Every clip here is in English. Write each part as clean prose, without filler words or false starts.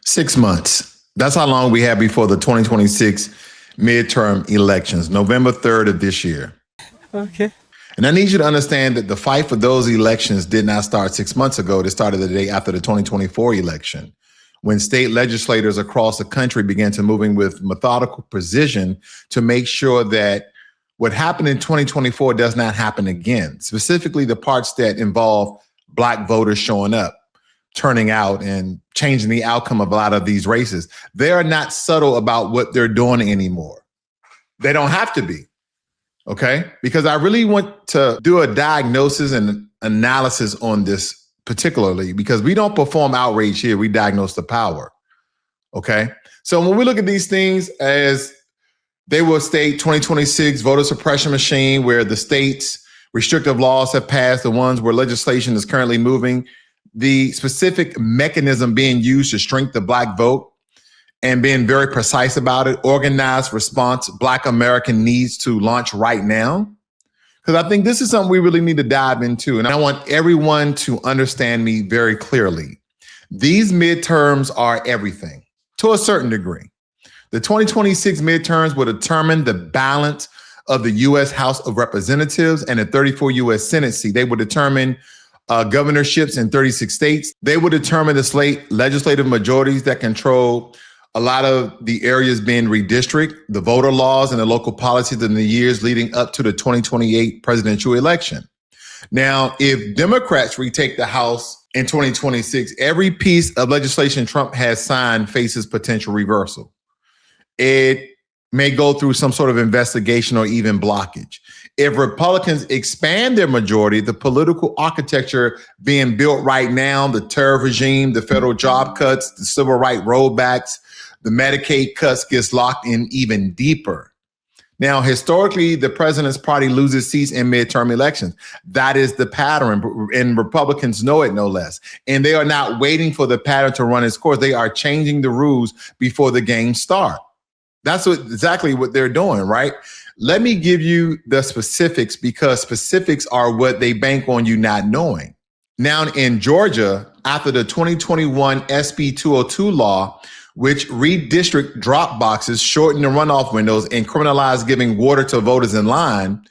6 months. That's how long we have before the 2026 midterm elections, November 3rd of this year. Okay. And I need you to understand that the fight for those elections did not start 6 months ago. It started the day after the 2024 election, when state legislators across the country began to moving with methodical precision to make sure that what happened in 2024 does not happen again, specifically the parts that involve Black voters showing up, turning out, and changing the outcome of a lot of these races. They are not subtle about what they're doing anymore. They don't have to be, okay? Because I really want to do a diagnosis and analysis on this particularly, because we don't perform outrage here, we diagnose the power, okay? So when we look at these things as they will state 2026 voter suppression machine, where the state's restrictive laws have passed, the ones where legislation is currently moving, the specific mechanism being used to shrink the Black vote and being very precise about it, organized response Black American needs to launch right now. Because I think this is something we really need to dive into. And I want everyone to understand me very clearly. These midterms are everything to a certain degree. The 2026 midterms will determine the balance of the U.S. House of Representatives and the 34 U.S. Senate seat. They will determine governorships in 36 states. They will determine the slate legislative majorities that control a lot of the areas being redistricted, the voter laws and the local policies in the years leading up to the 2028 presidential election. Now, if Democrats retake the House in 2026, every piece of legislation Trump has signed faces potential reversal. It may go through some sort of investigation or even blockage. If Republicans expand their majority, the political architecture being built right now, the tariff regime, the federal job cuts, the civil rights rollbacks, the Medicaid cuts gets locked in even deeper. Now, historically, the president's party loses seats in midterm elections. That is the pattern, and Republicans know it no less. And they are not waiting for the pattern to run its course. They are changing the rules before the game starts. That's exactly what they're doing, right? Let me give you the specifics, because specifics are what they bank on you not knowing. Now, in Georgia, after the 2021 SB 202 law, which redistrict drop boxes, shorten the runoff windows, and criminalize giving water to voters in line,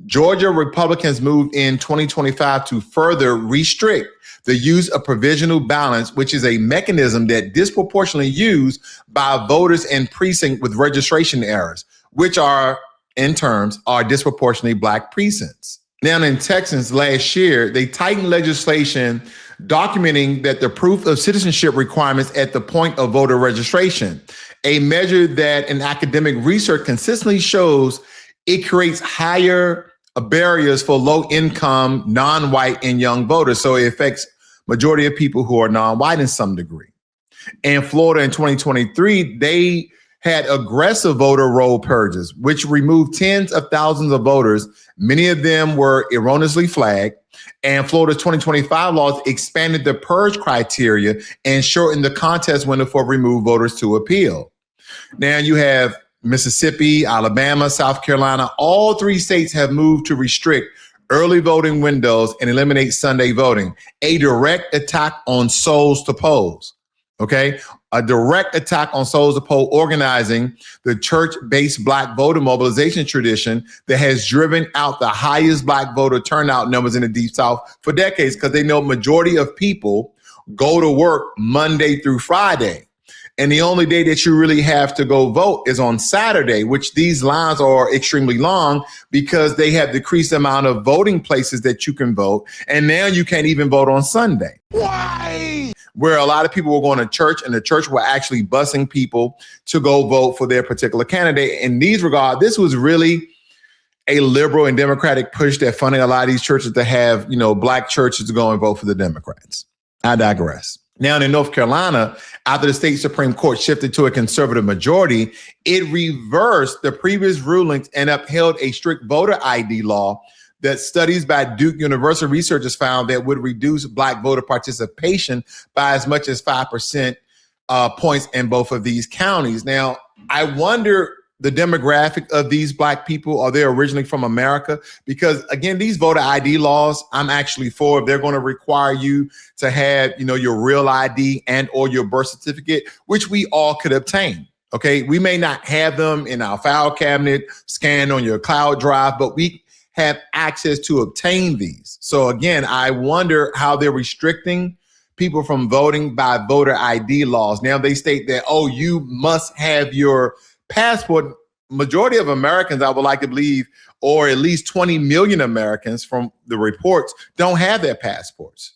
Georgia Republicans moved in 2025 to further restrict the use of provisional ballots, which is a mechanism that disproportionately used by voters in precinct with registration errors, which are, in terms, are disproportionately Black precincts. Now, in Texas last year, they tightened legislation documenting that the proof of citizenship requirements at the point of voter registration, a measure that in academic research consistently shows it creates higher barriers for low-income, non-white, and young voters. So it affects majority of people who are non-white in some degree. In Florida in 2023, they had aggressive voter roll purges, which removed tens of thousands of voters. Many of them were erroneously flagged. And Florida's 2025 laws expanded the purge criteria and shortened the contest window for removed voters to appeal. Now you have Mississippi, Alabama, South Carolina. All three states have moved to restrict early voting windows and eliminate Sunday voting, a direct attack on souls to polls. Okay, a direct attack on souls to poll, organizing the church-based Black voter mobilization tradition that has driven out the highest Black voter turnout numbers in the Deep South for decades, because they know majority of people go to work Monday through Friday. And the only day that you really have to go vote is on Saturday, which these lines are extremely long because they have decreased the amount of voting places that you can vote. And now you can't even vote on Sunday. Why? Where a lot of people were going to church, and the church were actually busing people to go vote for their particular candidate. In these regards, this was really a liberal and Democratic push that funded a lot of these churches to have, Black churches to go and vote for the Democrats. I digress. Now, in North Carolina, after the state Supreme Court shifted to a conservative majority, it reversed the previous rulings and upheld a strict voter ID law that studies by Duke University researchers found that would reduce Black voter participation by as much as 5% points in both of these counties. Now, I wonder the demographic of these Black people? Are they originally from America? Because again, these voter ID laws, I'm actually for. If they're going to require you to have, your real ID and or your birth certificate, which we all could obtain. Okay, we may not have them in our file cabinet, scanned on your cloud drive, but we have access to obtain these. So again, I wonder how they're restricting people from voting by voter ID laws. Now they state that, you must have your passport. Majority of Americans, I would like to believe, or at least 20 million Americans from the reports, don't have their passports.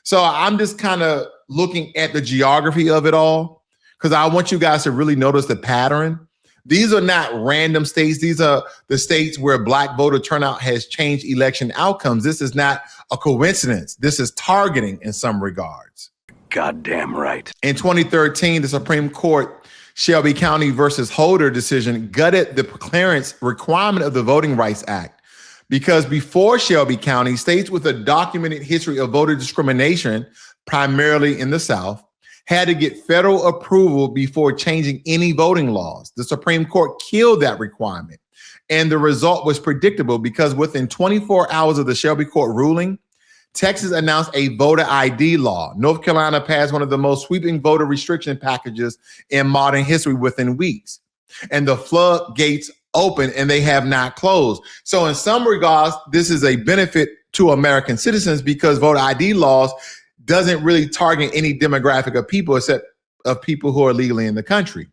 So I'm just kind of looking at the geography of it all, because I want you guys to really notice the pattern. These are not random states. These are the states where Black voter turnout has changed election outcomes. This is not a coincidence. This is targeting in some regards. Goddamn right. In 2013, the Supreme Court Shelby County versus Holder decision gutted the clearance requirement of the Voting Rights Act, because before Shelby County, states with a documented history of voter discrimination, primarily in the South, had to get federal approval before changing any voting laws. The Supreme Court killed that requirement. And the result was predictable, because within 24 hours of the Shelby Court ruling, Texas announced a voter ID law. North Carolina passed one of the most sweeping voter restriction packages in modern history within weeks. And the floodgates open, and they have not closed. So in some regards, this is a benefit to American citizens, because voter ID laws doesn't really target any demographic of people except of people who are legally in the country.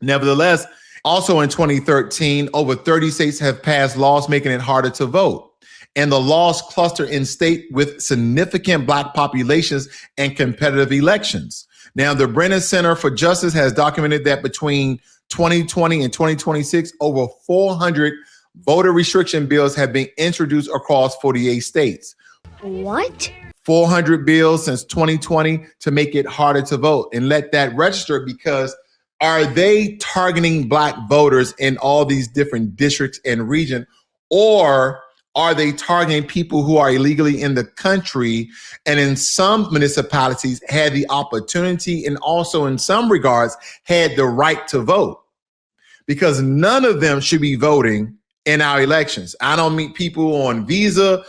Nevertheless, also in 2013, over 30 states have passed laws making it harder to vote. And the laws cluster in state with significant Black populations and competitive elections. Now, the Brennan Center for Justice has documented that between 2020 and 2026, over 400 voter restriction bills have been introduced across 48 states. What? 400 bills since 2020 to make it harder to vote. And let that register, because are they targeting Black voters in all these different districts and regions, or are they targeting people who are illegally in the country and in some municipalities had the opportunity and also in some regards had the right to vote? Because none of them should be voting in our elections. I don't mean people on visa,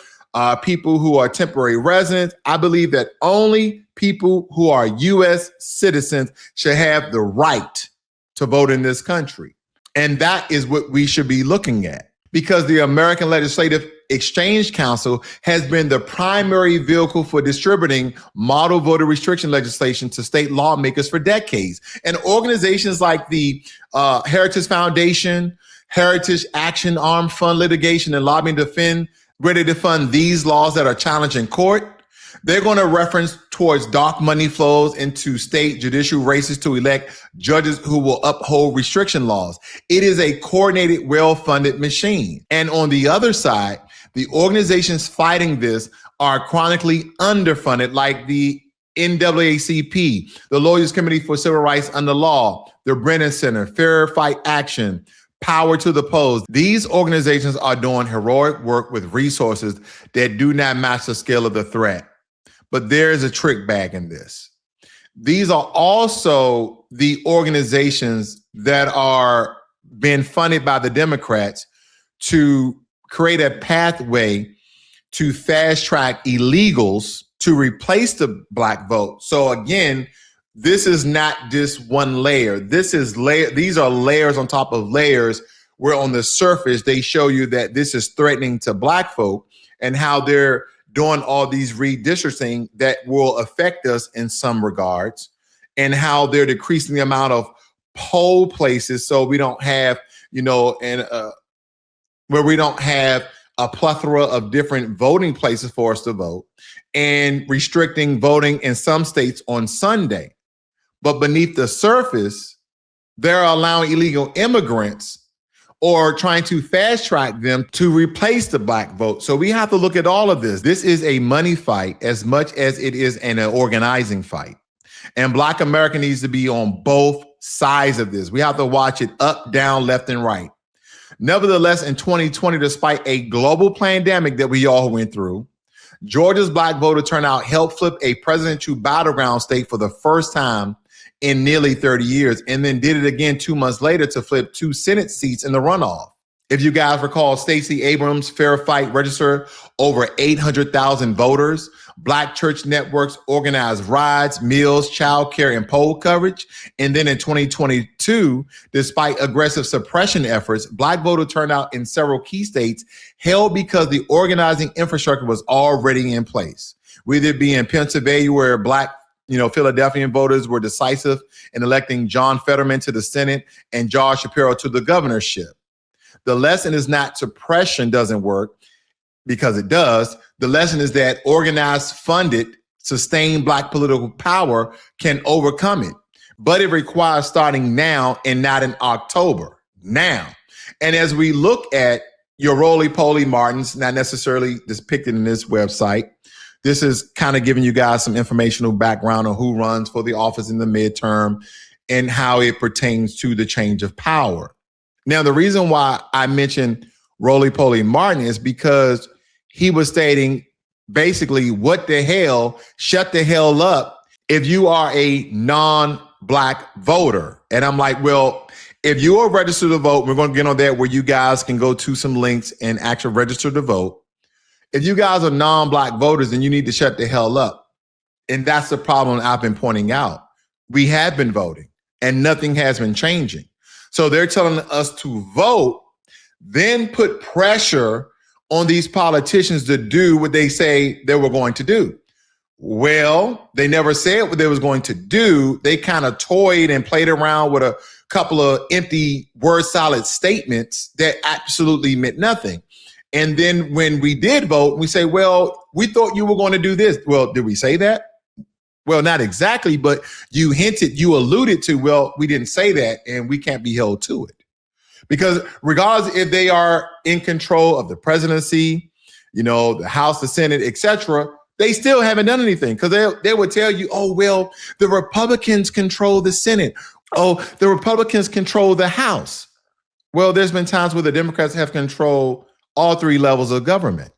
people who are temporary residents. I believe that only people who are U.S. citizens should have the right to vote in this country. And that is what we should be looking at, because the American Legislative Exchange Council has been the primary vehicle for distributing model voter restriction legislation to state lawmakers for decades. And organizations like the Heritage Foundation, Heritage Action, Armed Fund Litigation, and Lobbying to Defend, ready to fund these laws that are challenged in court. They're going to reference towards dark money flows into state judicial races to elect judges who will uphold restriction laws. It is a coordinated, well-funded machine. And on the other side, the organizations fighting this are chronically underfunded, like the NAACP, the Lawyers Committee for Civil Rights Under Law, the Brennan Center, Fair Fight Action, Power to the Polls. These organizations are doing heroic work with resources that do not match the scale of the threat. But there is a trick bag in this. These are also the organizations that are being funded by the Democrats to create a pathway to fast track illegals to replace the Black vote. So again, this is not just one layer. These are layers on top of layers, where on the surface, they show you that this is threatening to Black folk and how they're doing all these redistricting that will affect us in some regards, and how they're decreasing the amount of poll places. So we don't have, where we don't have a plethora of different voting places for us to vote, and restricting voting in some states on Sunday. But beneath the surface, they're allowing illegal immigrants or trying to fast track them to replace the Black vote. So we have to look at all of this. This is a money fight as much as it is an organizing fight. And Black America needs to be on both sides of this. We have to watch it up, down, left, and right. Nevertheless, in 2020, despite a global pandemic that we all went through, Georgia's Black voter turnout helped flip a presidential battleground state for the first time in nearly 30 years, and then did it again 2 months later to flip 2 Senate seats in the runoff. If you guys recall, Stacey Abrams' fair fight registered over 800,000 voters. Black church networks organized rides, meals, childcare, and poll coverage. And then in 2022, despite aggressive suppression efforts, Black voter turnout in several key states held because the organizing infrastructure was already in place. Whether it be in Pennsylvania, where Black Philadelphian voters were decisive in electing John Fetterman to the Senate and Josh Shapiro to the governorship. The lesson is not suppression doesn't work, because it does. The lesson is that organized, funded, sustained Black political power can overcome it. But it requires starting now and not in October. Now. And as we look at your roly-poly Martins, not necessarily depicted in this website, this is kind of giving you guys some informational background on who runs for the office in the midterm and how it pertains to the change of power. Now, the reason why I mentioned roly-poly Martin is because he was stating basically, what the hell, shut the hell up if you are a non-Black voter. And I'm like, well, if you are registered to vote, we're going to get on that where you guys can go to some links and actually register to vote. If you guys are non-Black voters, then you need to shut the hell up. And that's the problem I've been pointing out. We have been voting and nothing has been changing. So they're telling us to vote, then put pressure on these politicians to do what they say they were going to do. Well, they never said what they was going to do. They kind of toyed and played around with a couple of empty word salad statements that absolutely meant nothing. And then when we did vote, we say, well, we thought you were going to do this. Well, did we say that? Well, not exactly, but you hinted, you alluded to, well, we didn't say that and we can't be held to it. Because regardless if they are in control of the presidency, the House, the Senate, etc., they still haven't done anything, because they would tell you, oh, well, the Republicans control the Senate. Oh, the Republicans control the House. Well, there's been times where the Democrats have controlled all 3 levels of government.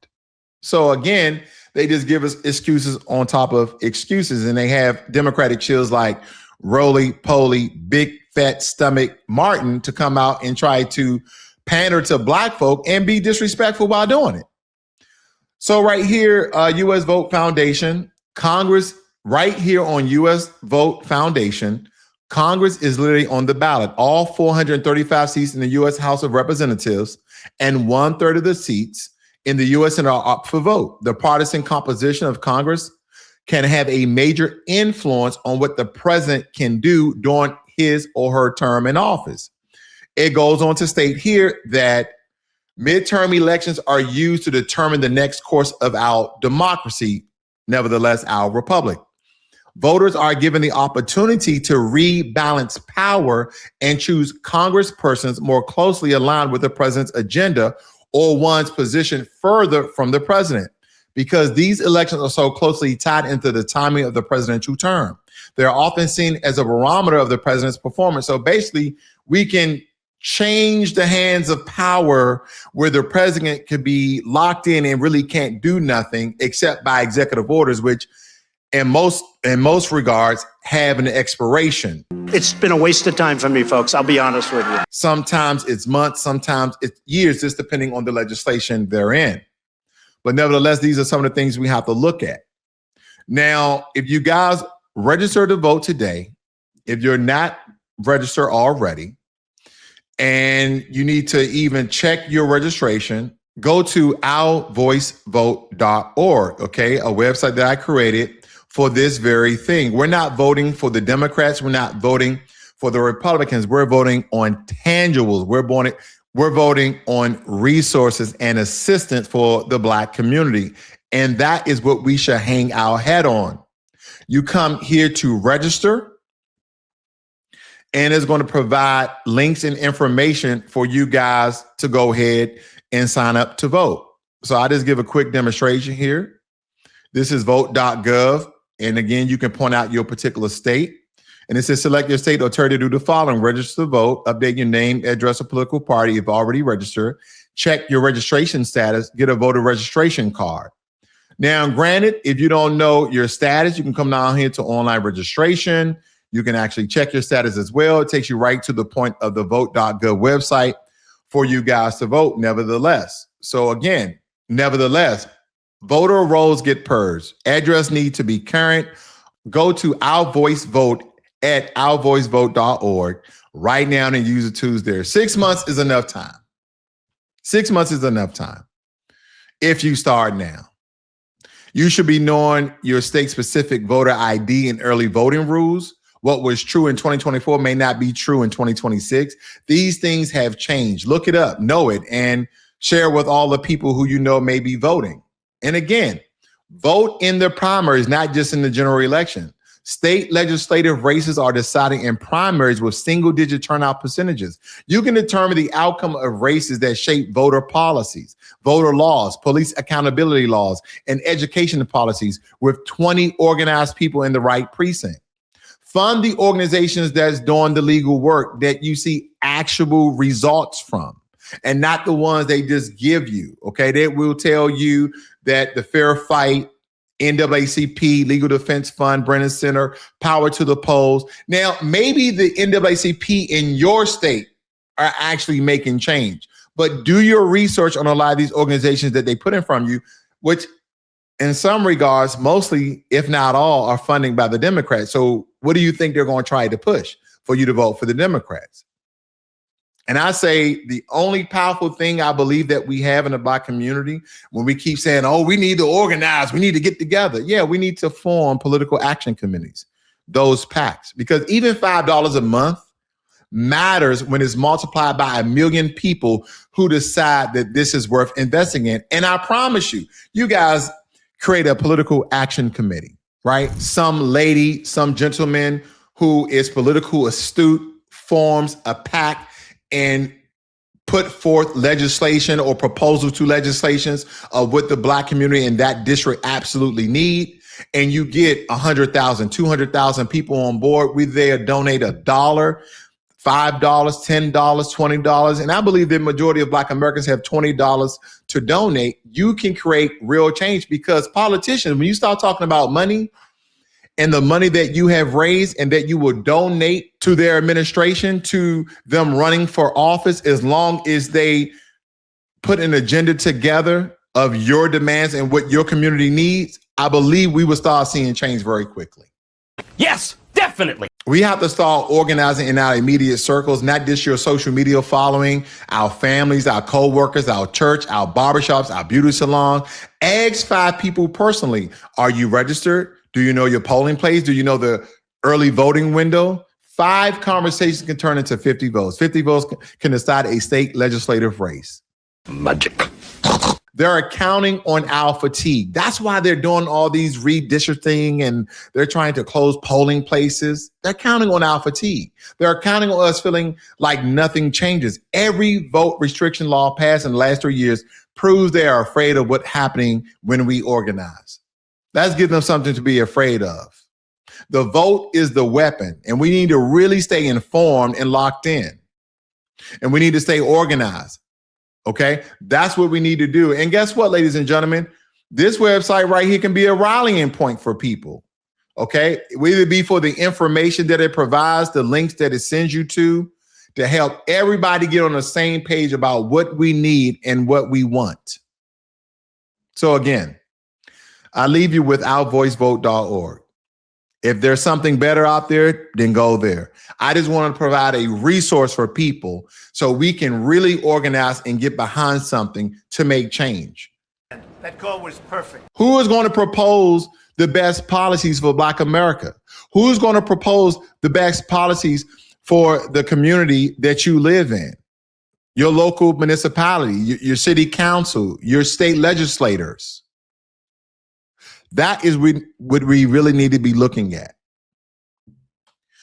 So again, they just give us excuses on top of excuses, and they have Democratic chills like roly-poly, big fat stomach Martin to come out and try to pander to Black folk and be disrespectful while doing it. So right here, U.S. Vote Foundation, Congress, right here on U.S. Vote Foundation, Congress is literally on the ballot. All 435 seats in the U.S. House of Representatives and 1/3 of the seats in the U.S. Senate are up for vote. The partisan composition of Congress can have a major influence on what the president can do during his or her term in office. It goes on to state here that midterm elections are used to determine the next course of our democracy, nevertheless, our republic. Voters are given the opportunity to rebalance power and choose congresspersons more closely aligned with the president's agenda or one's position further from the president, because these elections are so closely tied into the timing of the presidential term. They're often seen as a barometer of the president's performance. So basically, we can change the hands of power where the president could be locked in and really can't do nothing except by executive orders, which in most regards have an expiration. It's been a waste of time for me, folks. I'll be honest with you. Sometimes it's months, sometimes it's years, just depending on the legislation they're in. But nevertheless, these are some of the things we have to look at. Now, if you guys register to vote today, if you're not registered already, and you need to even check your registration, go to ourvoicevote.org, okay, a website that I created for this very thing. We're not voting for the Democrats. We're not voting for the Republicans. We're voting on tangibles. We're voting on resources and assistance for the Black community. And that is what we should hang our hat on. You come here to register, and it's going to provide links and information for you guys to go ahead and sign up to vote. So I just give a quick demonstration here. This is vote.gov. And again, you can point out your particular state. And it says select your state or territory to do the following: register to vote, update your name, address, or political party if already registered, check your registration status, get a voter registration card. Now, granted, if you don't know your status, you can come down here to online registration, You can actually check your status as well. It takes you right to the point of the vote.gov website for you guys to vote, nevertheless. So again, nevertheless, voter rolls get purged. Address need to be current. Go to Our Voice Vote at ourvoicevote.org right now and use the tools there. 6 months is enough time. 6 months is enough time if you start now. You should be knowing your state-specific voter ID and early voting rules. What was true in 2024 may not be true in 2026. These things have changed. Look it up, know it, and share with all the people who you know may be voting. And again, vote in the primaries, not just in the general election. State legislative races are decided in primaries with single-digit turnout percentages. You can determine the outcome of races that shape voter policies, voter laws, police accountability laws, and education policies with 20 organized people in the right precinct. Fund the organizations that's doing the legal work that you see actual results from, and not the ones they just give you, okay? They will tell you that the Fair Fight, NAACP, Legal Defense Fund, Brennan Center, Power to the Polls. Now, maybe the NAACP in your state are actually making change, but do your research on a lot of these organizations that they put in front of you, which in some regards, mostly, if not all, are funding by the Democrats. So what do you think they're going to try to push for you to vote for the Democrats? And I say the only powerful thing I believe that we have in the Black community, when we keep saying, oh, we need to organize, we need to get together. Yeah, we need to form political action committees, those PACs, because even $5 a month matters when it's multiplied by 1 million people who decide that this is worth investing in. And I promise you, you guys create a political action committee, right? Some lady, some gentleman who is political astute forms a PAC and put forth legislation or proposal to legislations of what the Black community in that district absolutely need. And you get 100,000, 200,000 people on board. We there donate $1, $5, $10, $20. And I believe the majority of Black Americans have $20 to donate. You can create real change, because politicians, when you start talking about money and the money that you have raised and that you will donate to their administration, to them running for office, as long as they put an agenda together of your demands and what your community needs, I believe we will start seeing change very quickly. Yes, definitely. We have to start organizing in our immediate circles, not just your social media following, our families, our co-workers, our church, our barbershops, our beauty salon. Ask 5 people personally. Are you registered? Do you know your polling place? Do you know the early voting window? 5 conversations can turn into 50 votes. 50 votes can decide a state legislative race. Magic. They're counting on our fatigue. That's why they're doing all these redistricting and they're trying to close polling places. They're counting on our fatigue. They're counting on us feeling like nothing changes. Every vote restriction law passed in the last 3 years proves they are afraid of what's happening when we organize. Let's give them something to be afraid of. The vote is the weapon, and we need to really stay informed and locked in. And we need to stay organized. Okay, that's what we need to do. And guess what, ladies and gentlemen? This website right here can be a rallying point for people. Okay, whether it be for the information that it provides, the links that it sends you to help everybody get on the same page about what we need and what we want. So again, I leave you with outrvoicevote.org. If there's something better out there, then go there. I just want to provide a resource for people so we can really organize and get behind something to make change. That call was perfect. Who is going to propose the best policies for Black America? Who's going to propose the best policies for the community that you live in? Your local municipality, your city council, your state legislators. That is what we really need to be looking at.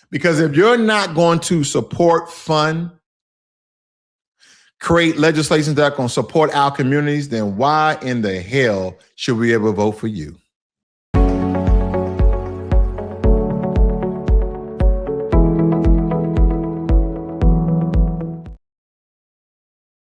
Because if you're not going to support, fund, create legislation that are going to support our communities, then why in the hell should we ever vote for you?